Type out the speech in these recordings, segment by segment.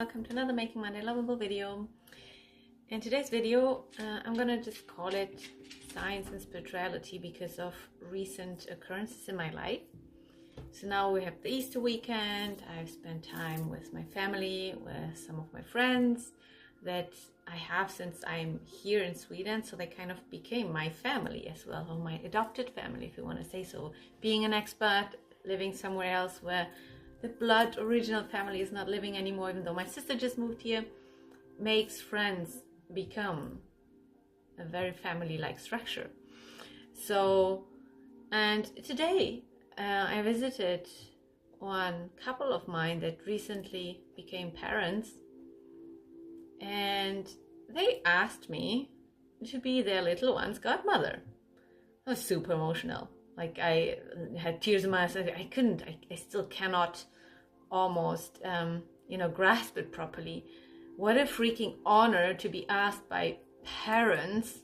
Welcome to another Making Monday Lovable video. In today's video, I'm gonna just call it Science and Spirituality because of recent occurrences in my life. So now we have the Easter weekend. I've spent time with my family, with some of my friends that I have since I'm here in Sweden. So they kind of became my family as well, or my adopted family, if you want to say so. Being an expat, living somewhere else where the blood original family is not living anymore, even though my sister just moved here, makes friends become a very family-like structure. So, and today I visited one couple of mine that recently became parents, and they asked me to be their little one's godmother. I was super emotional. Like, I had tears in my eyes. I still cannot almost, grasp it properly. What a freaking honor to be asked by parents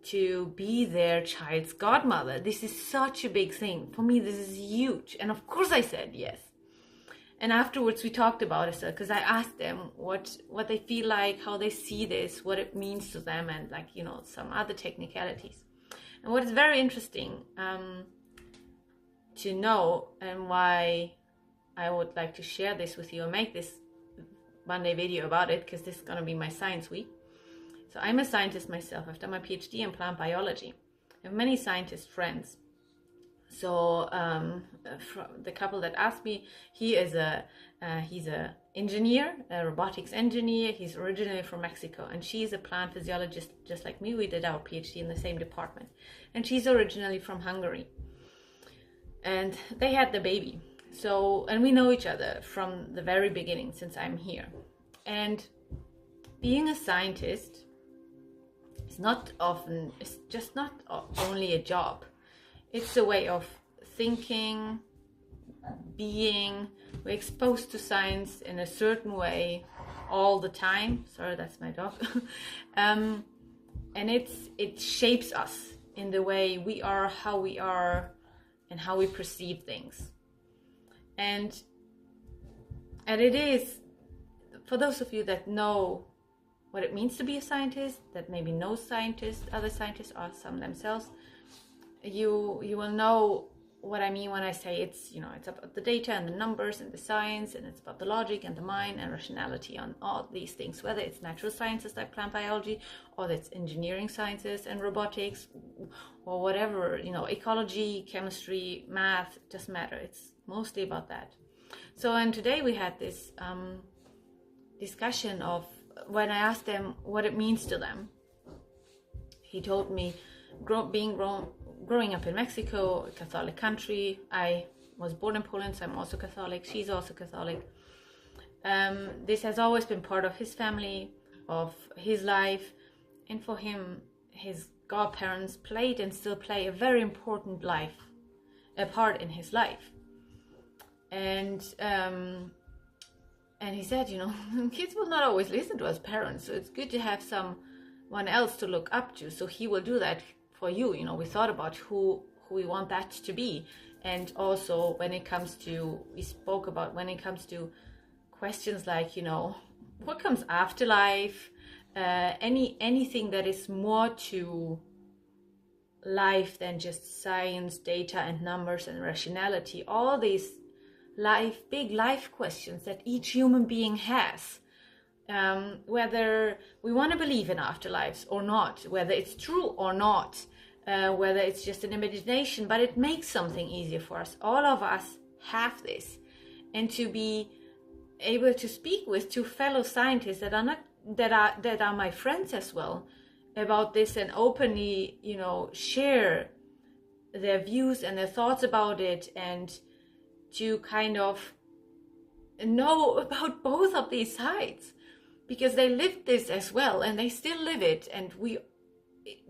to be their child's godmother. This is such a big thing. For me, this is huge. And of course I said yes. And afterwards we talked about it, because I asked them what they feel like, how they see this, what it means to them, and some other technicalities. And what is very interesting to know, and why I would like to share this with you and make this Monday video about it, because this is going to be my science week. So I'm a scientist myself. I've done my PhD in plant biology. I have many scientist friends. So the couple that asked me, he's a engineer, a robotics engineer. He's originally from Mexico, and she's a plant physiologist just like me. We did our PhD in the same department, and she's originally from Hungary. And they had the baby. So, and we know each other from the very beginning since I'm here. And being a scientist is it's just not only a job. It's a way of thinking, being. We're exposed to science in a certain way all the time. Sorry, that's my dog. And it shapes us in the way we are, how we are, and how we perceive things. And it is, for those of you that know what it means to be a scientist, that maybe know scientists, other scientists, or some themselves, you will know what I mean when I say it's about the data and the numbers and the science, and it's about the logic and the mind and rationality on all these things, whether it's natural sciences like plant biology, or it's engineering sciences and robotics, or whatever, ecology, chemistry, math, it doesn't matter. It's mostly about that. So, and today we had this discussion of, when I asked them what it means to them, he told me, growing up in Mexico, a Catholic country. I was born in Poland, so I'm also Catholic. She's also Catholic. This has always been part of his family, of his life, and for him, his godparents played and still play a very important part in his life. And he said, kids will not always listen to us parents, so it's good to have someone else to look up to. So he will do that for you. We thought about who we want that to be. And also when it comes to questions like, what comes after life, anything that is more to life than just science, data and numbers and rationality, all these big life questions that each human being has, whether we want to believe in afterlives or not, whether it's true or not, whether it's just an imagination, but it makes something easier for us. All of us have this, and to be able to speak with two fellow scientists that are my friends as well about this, and openly share their views and their thoughts about it, and to kind of know about both of these sides, because they lived this as well and they still live it. And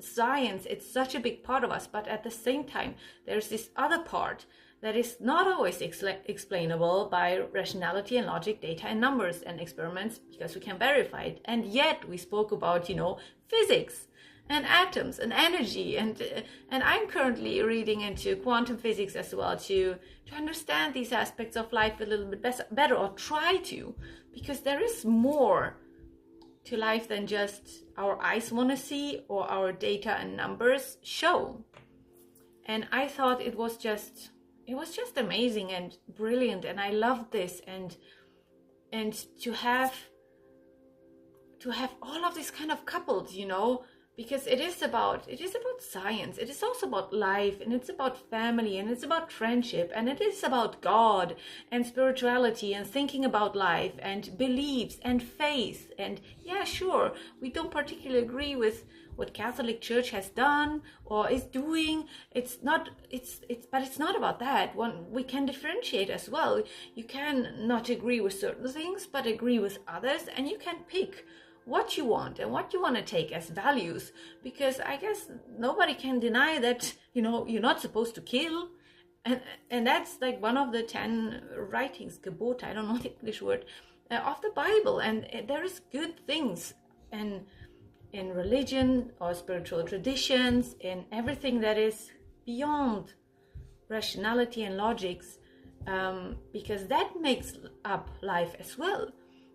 science, it's such a big part of us, but at the same time there's this other part that is not always explainable by rationality and logic, data and numbers and experiments, because we can verify it. And yet we spoke about physics and atoms and energy, and I'm currently reading into quantum physics as well to understand these aspects of life a little bit better, or try to, because there is more to life than just our eyes want to see or our data and numbers show. And I thought it was just amazing and brilliant, and I loved this, and to have all of these kind of coupled, because it is about science, it is also about life, and it's about family, and it's about friendship, and it is about God and spirituality and thinking about life and beliefs and faith. And yeah, sure, we don't particularly agree with what Catholic Church has done or is doing. But it's not about that. We can differentiate as well. You can not agree with certain things, but agree with others, and you can pick what you want and what you want to take as values, because I guess nobody can deny that you're not supposed to kill, and that's like one of the 10 writings, Gebote, I don't know the English word, of the Bible. And there is good things in religion or spiritual traditions, in everything that is beyond rationality and logics, because that makes up life as well.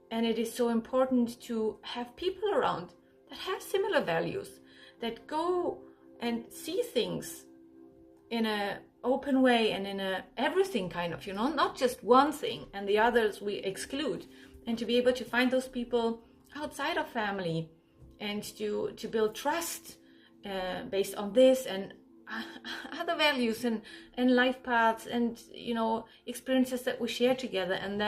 And it is so important to have people around that have similar values, that go and see things in an open way and in a everything kind of, not just one thing and the others we exclude. And to be able to find those people outside of family, and to build trust based on this and other values and life paths and experiences that we share together, and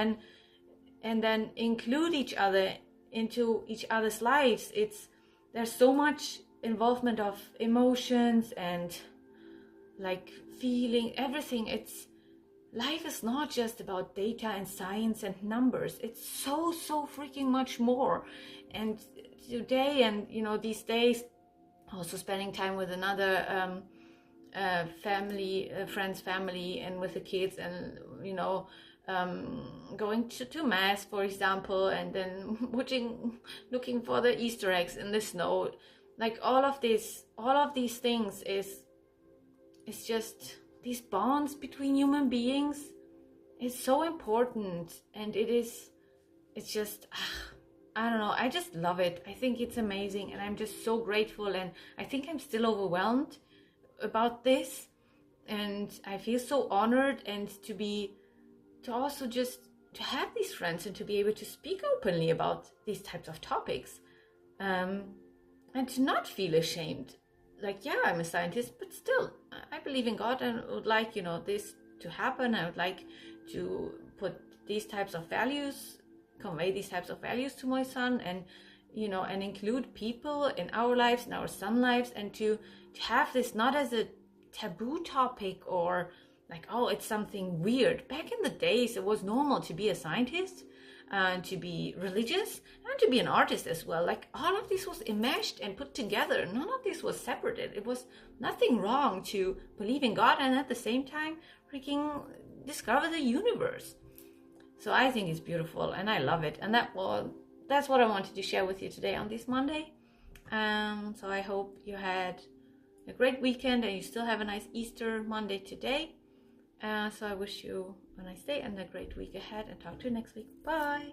then include each other into each other's lives. There's so much involvement of emotions and like feeling everything. Life is not just about data and science and numbers. It's so freaking much more. And today, and these days, also spending time with another friend's family, and with the kids, and going to mass, for example, and then looking for the Easter eggs in the snow. Like all of these things is just these bonds between human beings is so important. And it's just I don't know, I just love it. I think it's amazing, and I'm just so grateful, and I think I'm still overwhelmed about this, and I feel so honored, and to also just to have these friends and to be able to speak openly about these types of topics, and to not feel ashamed. Like, yeah, I'm a scientist, but still I believe in God, and would like this to happen. I would like to convey these types of values to my son, and and include people in our lives, in our son's lives, and to have this not as a taboo topic, or like, oh, it's something weird. Back in the days, it was normal to be a scientist, and to be religious, and to be an artist as well. Like, all of this was enmeshed and put together. None of this was separated. It was nothing wrong to believe in God and at the same time freaking discover the universe. So I think it's beautiful, and I love it. And that's what I wanted to share with you today on this Monday. So I hope you had a great weekend, and you still have a nice Easter Monday today. So I wish you a nice day and a great week ahead, and talk to you next week. Bye.